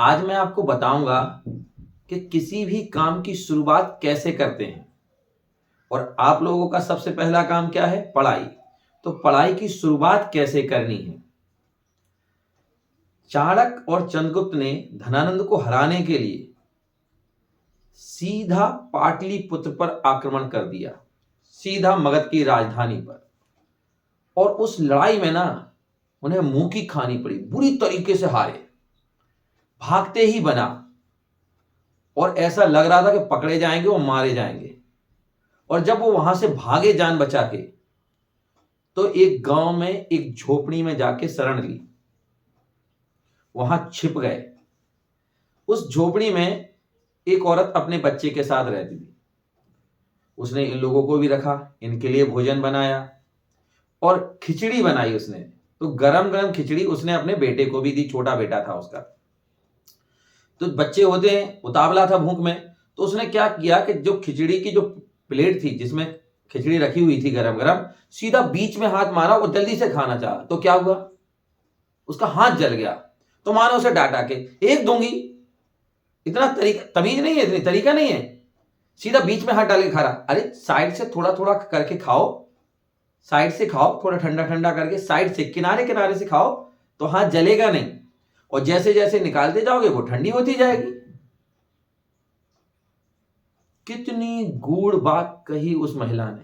आज मैं आपको बताऊंगा कि किसी भी काम की शुरुआत कैसे करते हैं। और आप लोगों का सबसे पहला काम क्या है? पढ़ाई। तो पढ़ाई की शुरुआत कैसे करनी है। चाणक्य और चंद्रगुप्त ने धनानंद को हराने के लिए सीधा पाटलिपुत्र पर आक्रमण कर दिया, सीधा मगध की राजधानी पर। और उस लड़ाई में ना उन्हें मुंह की खानी पड़ी, बुरी तरीके से हारे, भागते ही बना। और ऐसा लग रहा था कि पकड़े जाएंगे और मारे जाएंगे। और जब वो वहां से भागे जान बचा के, तो एक गांव में एक झोपड़ी में जाके शरण ली, वहां छिप गए। उस झोपड़ी में एक औरत अपने बच्चे के साथ रहती थी। उसने इन लोगों को भी रखा, इनके लिए भोजन बनाया और खिचड़ी बनाई उसने। तो गरम गरम खिचड़ी उसने अपने बेटे को भी दी, छोटा बेटा था उसका। तो बच्चे होते हैं, उतावला था भूख में। तो उसने क्या किया कि जो खिचड़ी की जो प्लेट थी जिसमें खिचड़ी रखी हुई थी गरम गरम, सीधा बीच में हाथ मारा। वो जल्दी से खाना चाहा तो क्या हुआ, उसका हाथ जल गया। तो माँ ने उसे डांटा के, एक दूंगी, इतना तरीका तमीज नहीं है, इतनी तरीका नहीं है, सीधा बीच में हाथ डाल के खा रहा। अरे साइड से थोड़ा थोड़ा करके खाओ, साइड से खाओ, थोड़ा ठंडा ठंडा करके साइड से, किनारे किनारे से खाओ, तो हाथ जलेगा नहीं। और जैसे जैसे निकालते जाओगे वो ठंडी होती जाएगी। कितनी गूढ़ बात कही उस महिला ने।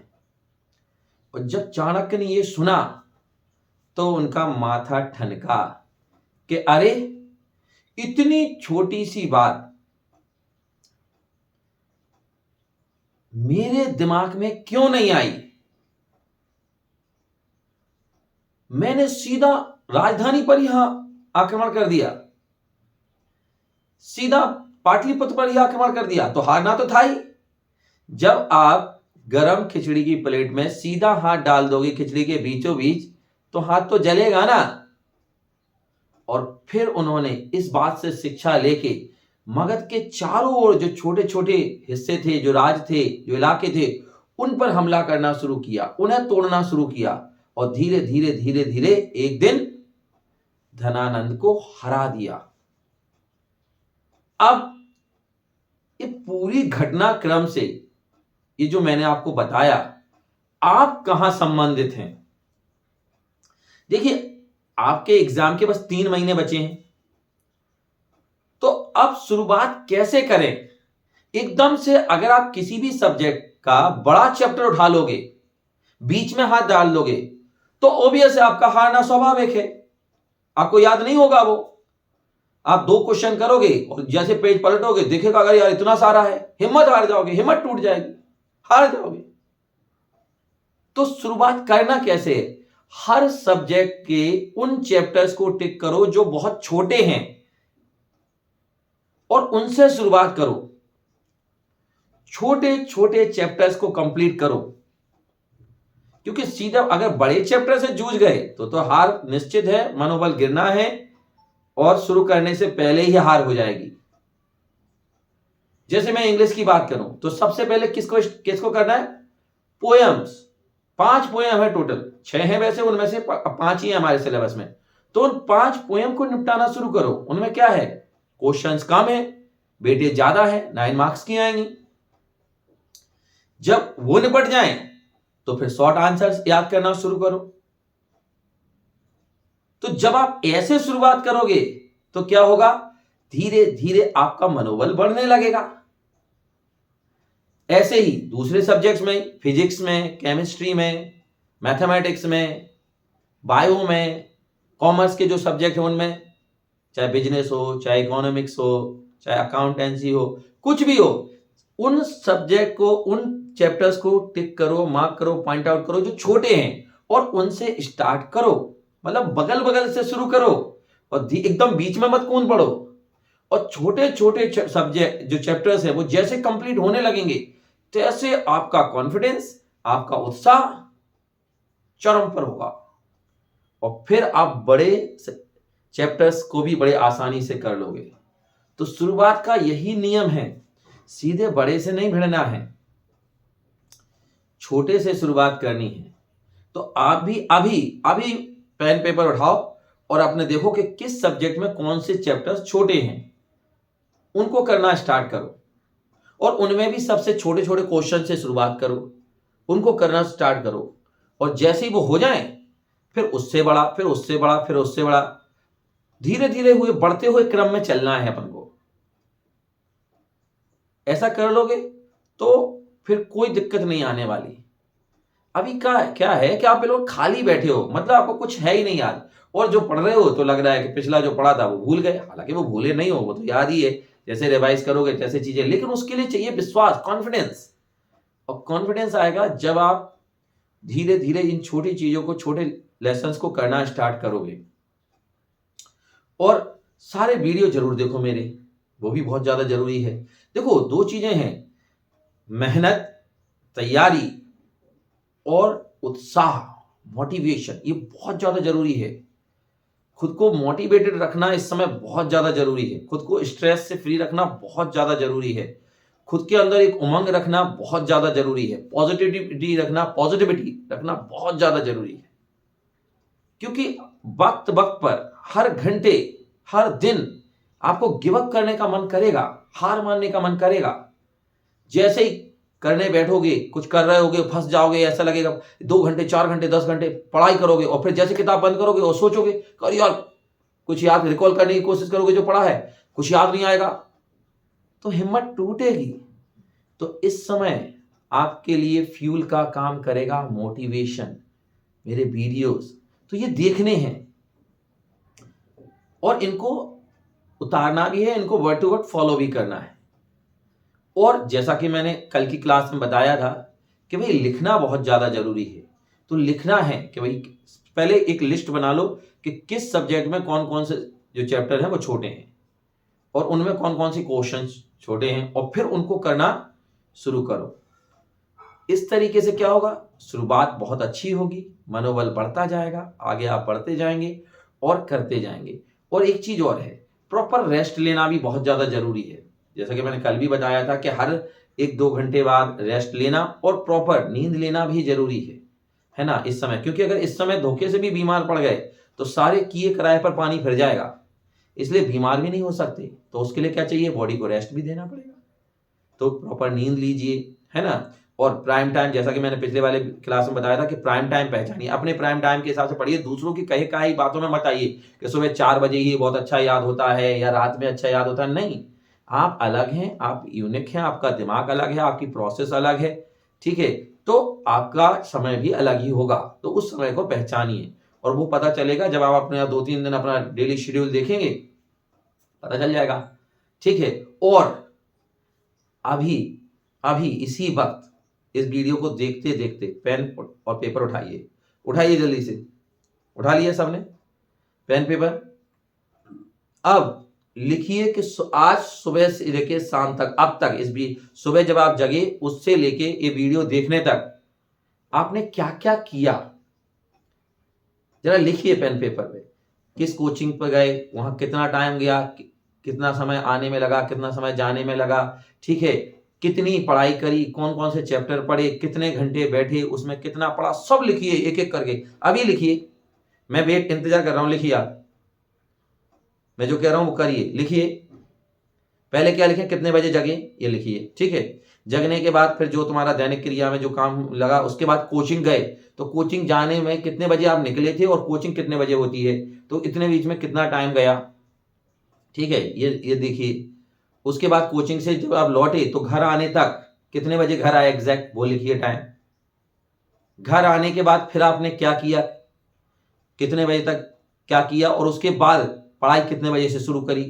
और जब चाणक्य ने यह सुना तो उनका माथा ठनका कि अरे, इतनी छोटी सी बात मेरे दिमाग में क्यों नहीं आई। मैंने सीधा राजधानी पर ही आक्रमण कर दिया, सीधा पाटलिपुत्र पर ही आक्रमण कर दिया, तो हारना तो था ही। जब आप गरम खिचड़ी की प्लेट में सीधा हाथ डाल दोगे खिचड़ी के बीचों बीच, तो हाथ तो जलेगा ना। और फिर उन्होंने इस बात से शिक्षा लेके मगध के चारों ओर जो छोटे छोटे हिस्से थे, जो राज थे, जो इलाके थे, उन पर हमला करना शुरू किया, उन्हें तोड़ना शुरू किया। और धीरे धीरे धीरे धीरे एक दिन धनानंद को हरा दिया। अब ये पूरी घटनाक्रम से, ये जो मैंने आपको बताया, आप कहां संबंधित हैं? देखिए, आपके एग्जाम के बस 3 महीने बचे हैं। तो अब शुरुआत कैसे करें? एकदम से अगर आप किसी भी सब्जेक्ट का बड़ा चैप्टर उठा लोगे, बीच में हाथ डाल लोगे, तो ओबियस है आपका हारना स्वाभाविक है। आपको याद नहीं होगा वो। आप 2 क्वेश्चन करोगे और जैसे पेज पलटोगे देखेगा अगर यार इतना सारा है, हिम्मत हार जाओगे, हिम्मत टूट जाएगी, हार जाओगे। तो शुरुआत करना कैसे है? हर सब्जेक्ट के उन चैप्टर्स को टिक करो जो बहुत छोटे हैं और उनसे शुरुआत करो। छोटे छोटे चैप्टर्स को कंप्लीट करो, क्योंकि सीधा अगर बड़े चैप्टर से जूझ गए तो हार निश्चित है, मनोबल गिरना है और शुरू करने से पहले ही हार हो जाएगी। जैसे मैं इंग्लिश की बात करूं तो सबसे पहले किसको किसको करना है? पोएम्स। 5 पोएम है टोटल, 6 है वैसे, उनमें से 5 ही है हमारे सिलेबस में। तो उन 5 पोएम को निपटाना शुरू करो। उनमें क्या है, क्वेश्चंस कम है, वेटेज ज्यादा है, 9 मार्क्स की आएंगी। जब वो निपट जाएं तो फिर शॉर्ट आंसर्स याद करना शुरू करो। तो जब आप ऐसे शुरुआत करोगे तो क्या होगा, धीरे धीरे आपका मनोबल बढ़ने लगेगा। ऐसे ही दूसरे सब्जेक्ट्स में, फिजिक्स में, केमिस्ट्री में, मैथमेटिक्स में, बायो में, कॉमर्स के जो सब्जेक्ट हैं उनमें, चाहे बिजनेस हो, चाहे इकोनॉमिक्स हो, चाहे अकाउंटेंसी हो, कुछ भी हो, उन सब्जेक्ट को, उन चैप्टर्स को टिक करो, मार्क करो, पॉइंट आउट करो जो छोटे हैं, और उनसे स्टार्ट करो। मतलब बगल बगल से शुरू करो और एकदम बीच में मत कूद पड़ो। और छोटे छोटे सब्जेक्ट जो चैप्टर्स हैं वो जैसे कंप्लीट होने लगेंगे, तैसे आपका कॉन्फिडेंस, आपका उत्साह चरम पर होगा और फिर आप बड़े चैप्टर्स को भी बड़े आसानी से कर लोगे। तो शुरुआत का यही नियम है, सीधे बड़े से नहीं भिड़ना है, छोटे से शुरुआत करनी है। तो आप भी अभी पेन पेपर उठाओ और अपने देखो कि किस सब्जेक्ट में कौन से चैप्टर्स छोटे हैं उनको करना स्टार्ट करो और उनमें भी सबसे छोटे छोटे क्वेश्चन से शुरुआत करो, उनको करना स्टार्ट करो और जैसे ही वो हो जाएं फिर उससे बड़ा, फिर उससे बड़ा, फिर उससे बड़ा, धीरे धीरे हुए बढ़ते हुए क्रम में चलना है अपन को। ऐसा कर लोगे तो फिर कोई दिक्कत नहीं आने वाली। अभी का क्या है कि आप लोग खाली बैठे हो, मतलब आपको कुछ है ही नहीं याद, और जो पढ़ रहे हो तो लग रहा है कि पिछला जो पढ़ा था वो भूल गए, हालांकि वो भूले नहीं हो, वो तो याद ही है, जैसे रिवाइज करोगे जैसे चीजें, लेकिन उसके लिए चाहिए विश्वास, कॉन्फिडेंस। और कॉन्फिडेंस आएगा जब आप धीरे धीरे इन छोटी चीजों को, छोटे लेसन्स को करना स्टार्ट करोगे। और सारे वीडियो जरूर देखो मेरे, वो भी बहुत ज्यादा जरूरी है। देखो दो चीजें हैं, मेहनत, तैयारी और उत्साह, मोटिवेशन, ये बहुत ज्यादा जरूरी है। खुद को मोटिवेटेड रखना इस समय बहुत ज्यादा जरूरी है, खुद को स्ट्रेस से फ्री रखना बहुत ज्यादा जरूरी है, खुद के अंदर एक उमंग रखना बहुत ज्यादा जरूरी है, पॉजिटिविटी रखना बहुत ज्यादा जरूरी है। क्योंकि वक्त वक्त पर, हर घंटे, हर दिन आपको गिव अप करने का मन करेगा, हार मानने का मन करेगा। जैसे ही करने बैठोगे, कुछ कर रहे होगे, फंस जाओगे, ऐसा लगेगा 2 घंटे, 4 घंटे, 10 घंटे पढ़ाई करोगे और फिर जैसे किताब बंद करोगे और सोचोगे अरे यार कुछ याद, रिकॉल करने की कोशिश करोगे जो पढ़ा है, कुछ याद नहीं आएगा, तो हिम्मत टूटेगी। तो इस समय आपके लिए फ्यूल का काम करेगा मोटिवेशन, मेरे वीडियोस। तो ये देखने हैं और इनको उतारना भी है, इनको वर्ड टू वर्ड फॉलो भी करना है। और जैसा कि मैंने कल की क्लास में बताया था कि भाई लिखना बहुत ज़्यादा जरूरी है। तो लिखना है कि भाई पहले एक लिस्ट बना लो कि किस सब्जेक्ट में कौन कौन से जो चैप्टर हैं वो छोटे हैं और उनमें कौन कौन से क्वेश्चंस छोटे हैं, और फिर उनको करना शुरू करो। इस तरीके से क्या होगा, शुरुआत बहुत अच्छी होगी, मनोबल बढ़ता जाएगा, आगे आप बढ़ते जाएंगे और करते जाएंगे। और एक चीज और है, प्रॉपर रेस्ट लेना भी बहुत ज्यादा जरूरी है। जैसा कि मैंने कल भी बताया था कि हर 1-2 घंटे बाद रेस्ट लेना और प्रॉपर नींद लेना भी जरूरी है ना, इस समय। क्योंकि अगर इस समय धोखे से भी बीमार पड़ गए तो सारे किए कराए पर पानी फिर जाएगा, इसलिए बीमार भी नहीं हो सकते। तो उसके लिए क्या चाहिए, बॉडी को रेस्ट भी देना पड़ेगा। तो प्रॉपर नींद लीजिए, है ना। और प्राइम टाइम, जैसा कि मैंने पिछले वाले क्लास में बताया था कि प्राइम टाइम पहचानिए, अपने प्राइम टाइम के हिसाब से पढ़िए, दूसरों की कहे कही बातों में मत आइए कि सुबह 4 बजे ही बहुत अच्छा याद होता है या रात में अच्छा याद होता है। नहीं, आप अलग हैं, आप यूनिक हैं, आपका दिमाग अलग है, आपकी प्रोसेस अलग है, ठीक है। तो आपका समय भी अलग ही होगा, तो उस समय को पहचानिए और वो पता चलेगा जब आप अपने 2-3 दिन अपना डेली शेड्यूल देखेंगे, पता चल जाएगा, ठीक है। और अभी अभी इसी वक्त इस वीडियो को देखते देखते पेन और पेपर उठाइए, उठाइए जल्दी से, उठा लिया सबने पेन पेपर। अब लिखिए कि आज सुबह से लेके शाम तक, अब तक इस भी सुबह जब आप जगे उससे लेके ये वीडियो देखने तक आपने क्या क्या किया, जरा लिखिए पेन पेपर पे। किस कोचिंग पर गए, वहां कितना टाइम गया, कितना समय आने में लगा, कितना समय जाने में लगा, ठीक है। कितनी पढ़ाई करी, कौन कौन से चैप्टर पढ़े, कितने घंटे बैठे, उसमें कितना पढ़ा, सब लिखिए एक एक करके। अभी लिखिए, मैं वेट इंतजार कर रहा हूं, लिखिए आप, मैं जो कह रहा हूं वो करिए, लिखिए। पहले क्या लिखें, कितने बजे जगे, ये लिखिए, ठीक है। जगने के बाद फिर जो तुम्हारा दैनिक क्रिया में जो काम लगा, उसके बाद कोचिंग गए तो कोचिंग जाने में कितने बजे आप निकले थे और कोचिंग कितने बजे होती है, तो इतने बीच में कितना टाइम गया, ठीक है, ये देखिए। उसके बाद कोचिंग से जब आप लौटे तो घर आने तक कितने बजे घर आए एग्जैक्ट, वो लिखिए टाइम। घर आने के बाद फिर आपने क्या किया, कितने बजे तक क्या किया, और उसके बाद पढ़ाई कितने बजे से शुरू करी,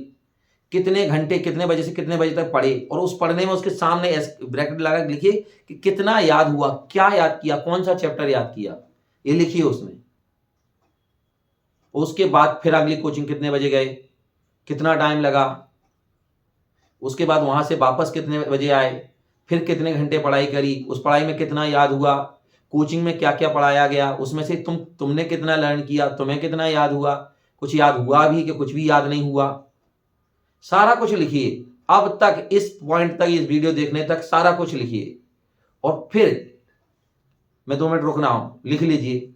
कितने घंटे, कितने बजे से कितने बजे तक पढ़े, और उस पढ़ने में उसके सामने ब्रैकेट लगा के लिखिए कि कितना याद हुआ, क्या याद किया, कौन सा चैप्टर याद किया, ये लिखिए उसमें। उसके बाद फिर अगली कोचिंग कितने बजे गए, कितना टाइम लगा, उसके बाद वहां से वापस कितने बजे आए, फिर कितने घंटे पढ़ाई करी, उस पढ़ाई में कितना याद हुआ, कोचिंग में क्या क्या पढ़ाया गया, उसमें से तुमने कितना लर्न किया, तुम्हें कितना याद हुआ, कुछ याद हुआ भी कि कुछ भी याद नहीं हुआ, सारा कुछ लिखिए। अब तक इस पॉइंट तक, इस वीडियो देखने तक सारा कुछ लिखिए। और फिर मैं 2 मिनट रुक रहा हूं, लिख लीजिए,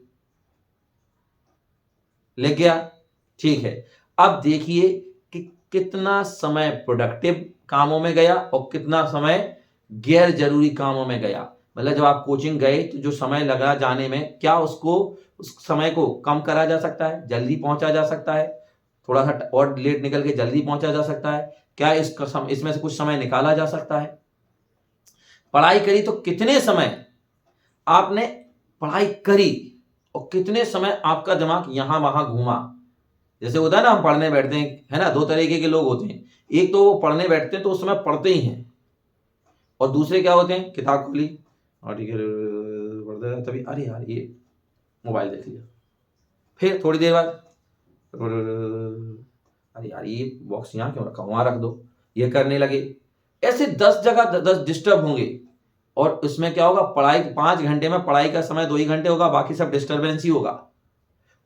लिख गया, ठीक है। अब देखिए कि कितना समय प्रोडक्टिव कामों में गया और कितना समय गैर जरूरी कामों में गया। मतलब जब आप कोचिंग गए तो जो समय लगा जाने में, क्या उसको उस समय को कम करा जा सकता है, जल्दी पहुंचा जा सकता है, थोड़ा सा और लेट निकल के जल्दी पहुंचा जा सकता है, क्या इसमें से कुछ समय निकाला जा सकता है। पढ़ाई करी तो कितने समय आपने पढ़ाई करी और कितने समय आपका दिमाग यहां वहां घूमा। जैसे होता है ना, हम पढ़ने बैठते हैं, है ना, दो तरीके के लोग होते हैं। एक तो वो पढ़ने बैठते हैं तो उस समय पढ़ते ही हैं, और दूसरे क्या होते हैं, किताब खोली और ठीक है पढ़ते हैं, तभी अरे यार ये मोबाइल देख लिया, फिर थोड़ी देर बाद अरे यार ये बॉक्स यहाँ क्यों रखा, वहां रख दो, ये करने लगे। ऐसे 10 जगह 10 डिस्टर्ब होंगे, और इसमें क्या होगा, पढ़ाई 5 घंटे में पढ़ाई का समय 2 ही घंटे होगा, बाकी सब डिस्टर्बेंस ही होगा।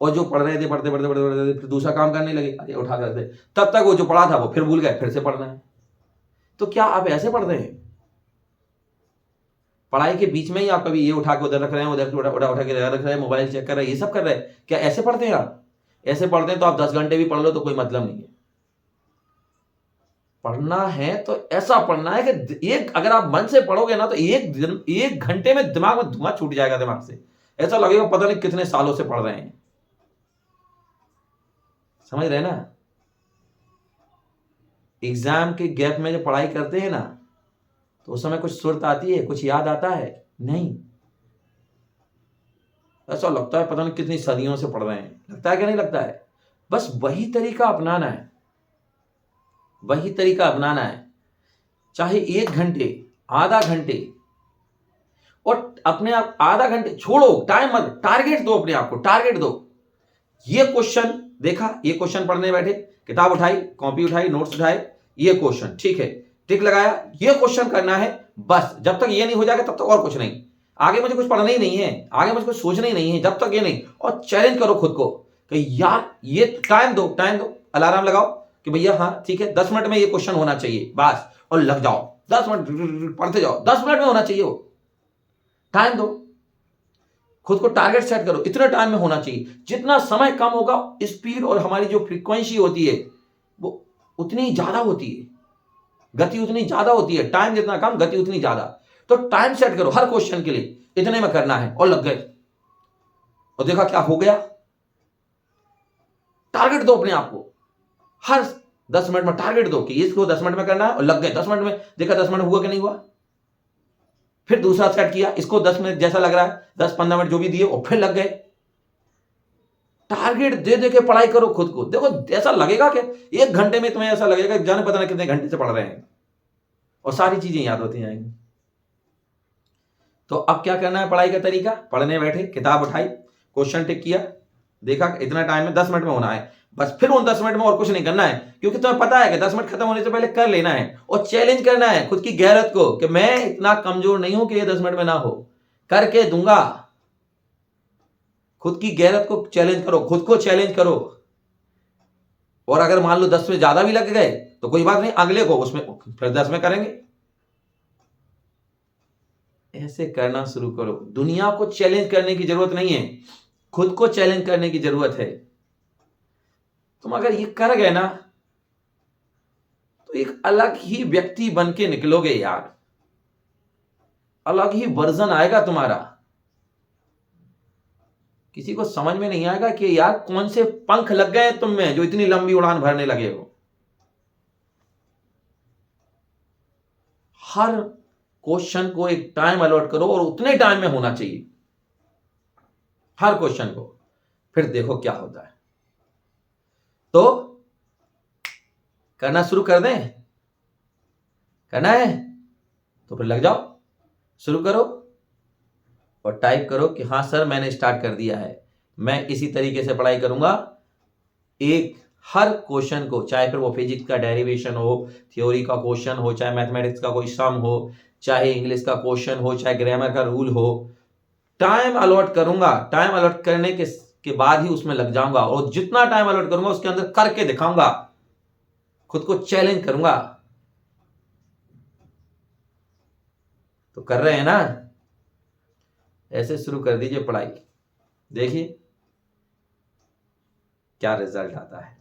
और जो पढ़ रहे थे पढ़ते पढ़ते पढ़ते पढ़ते फिर दूसरा काम करने लगे, अरे उठा करते, तब तक वो जो पढ़ा था वो फिर भूल गए, फिर से पढ़ना है। तो क्या आप ऐसे पढ़ रहे हैं? पढ़ाई के बीच में ही आप कभी ये उठा के उधर रख रहे हैं, उधर उठा के रख रहे हैं, मोबाइल चेक कर रहे हैं, ये सब कर रहे हैं, क्या ऐसे पढ़ते हैं आप? ऐसे पढ़ते हैं तो आप 10 घंटे भी पढ़ लो तो कोई मतलब नहीं है। पढ़ना है तो ऐसा पढ़ना है कि एक, अगर आप मन से पढ़ोगे ना तो एक घंटे में दिमाग में धुआं छूट जाएगा दिमाग से, ऐसा लगेगा पता नहीं कितने सालों से पढ़ रहे हैं। समझ रहे ना? एग्जाम के गैप में जब पढ़ाई करते हैं ना तो उस समय कुछ सुर्त आती है, कुछ याद आता है? नहीं, ऐसा लगता है पता नहीं कितनी सदियों से पढ़ रहे हैं। लगता है कि नहीं लगता है? बस वही तरीका अपनाना है, वही तरीका अपनाना है। चाहे 1 घंटे, आधा घंटे, और अपने आप आधा घंटे छोड़ो, टाइम मत, टारगेट दो अपने आप को, टारगेट दो। ये क्वेश्चन देखा, ये क्वेश्चन पढ़ने बैठे, किताब उठाई, कॉपी उठाई, नोट्स उठाए, ये क्वेश्चन ठीक है, टिक लगाया, ये क्वेश्चन करना है बस। जब तक ये नहीं हो जाएगा तब तक और कुछ नहीं, आगे मुझे कुछ पढ़ना ही नहीं है, आगे मुझे कुछ सोचना ही नहीं है, जब तक ये नहीं। और चैलेंज करो खुद को कि यार ये टाइम दो, टाइम दो, अलार्म लगाओ कि भैया हाँ ठीक है 10 मिनट में ये क्वेश्चन होना चाहिए बस, और लग जाओ 10 मिनट पढ़ते जाओ, 10 मिनट में होना चाहिए वो। टाइम दो, खुद को टारगेट सेट करो, इतने टाइम में होना चाहिए। जितना समय कम होगा, स्पीड और हमारी जो फ्रीक्वेंसी होती है वो उतनी ज्यादा होती है, गति उतनी ज्यादा होती है। टाइम जितना कम, गति उतनी ज्यादा। तो टाइम सेट करो हर क्वेश्चन के लिए, इतने में करना है, और लग गए, और देखा क्या हो गया। टारगेट दो अपने आप को, हर 10 मिनट में टारगेट दो कि इसको 10 मिनट में करना है, और लग गए 10 मिनट में। देखा 10 मिनट हुआ कि नहीं हुआ, फिर दूसरा सेट किया, इसको 10 मिनट जैसा लग रहा है, 10-15 मिनट जो भी दिए, और फिर लग गए। टारगेट दे दे के पढ़ाई करो खुद को। देखो ऐसा लगेगा कि 1 घंटे में तुम्हें ऐसा लगेगा जाने पता नहीं कितने घंटे से पढ़ रहे हैं, और सारी चीजें याद होती जाएंगी। तो अब क्या करना है, पढ़ाई का तरीका, पढ़ने बैठे, किताब उठाई, क्वेश्चन टिक किया, देखा इतना टाइम में 10 मिनट में होना है बस। फिर उन 10 मिनट में और कुछ नहीं करना है, क्योंकि तुम्हें पता है कि 10 मिनट खत्म होने से पहले कर लेना है। और चैलेंज करना है खुद की गैरत को कि मैं इतना कमजोर नहीं हूं कि ये 10 मिनट में ना हो, करके दूंगा। खुद की गैरत को चैलेंज करो, खुद को चैलेंज करो। और अगर मान लो 10 में ज्यादा भी लग गए तो कोई बात नहीं, अगले को उसमें फिर 10 में करेंगे। ऐसे करना शुरू करो। दुनिया को चैलेंज करने की जरूरत नहीं है, खुद को चैलेंज करने की जरूरत है। तुम अगर ये कर गए ना तो एक अलग ही व्यक्ति बन के निकलोगे यार, अलग ही वर्जन आएगा तुम्हारा। किसी को समझ में नहीं आएगा कि यार कौन से पंख लग गए तुम में जो इतनी लंबी उड़ान भरने लगे हो। हर क्वेश्चन को एक टाइम अलॉट करो, और उतने टाइम में होना चाहिए हर क्वेश्चन को, फिर देखो क्या होता है। तो करना शुरू कर दें? करना है तो फिर लग जाओ, शुरू करो, और टाइप करो कि हाँ सर मैंने स्टार्ट कर दिया है, मैं इसी तरीके से पढ़ाई करूंगा। एक हर क्वेश्चन को, चाहे फिर वो फिजिक्स का डेरिवेशन हो, थ्योरी का क्वेश्चन हो, चाहे मैथमेटिक्स का कोई सम हो, चाहे इंग्लिश का क्वेश्चन हो, चाहे ग्रामर का रूल हो, टाइम अलॉट करूंगा। टाइम अलॉट करने के बाद ही उसमें लग जाऊंगा, और जितना टाइम अलॉट करूंगा उसके अंदर करके दिखाऊंगा, खुद को चैलेंज करूंगा। तो कर रहे हैं ना? ऐसे शुरू कर दीजिए पढ़ाई, देखिए क्या रिजल्ट आता है।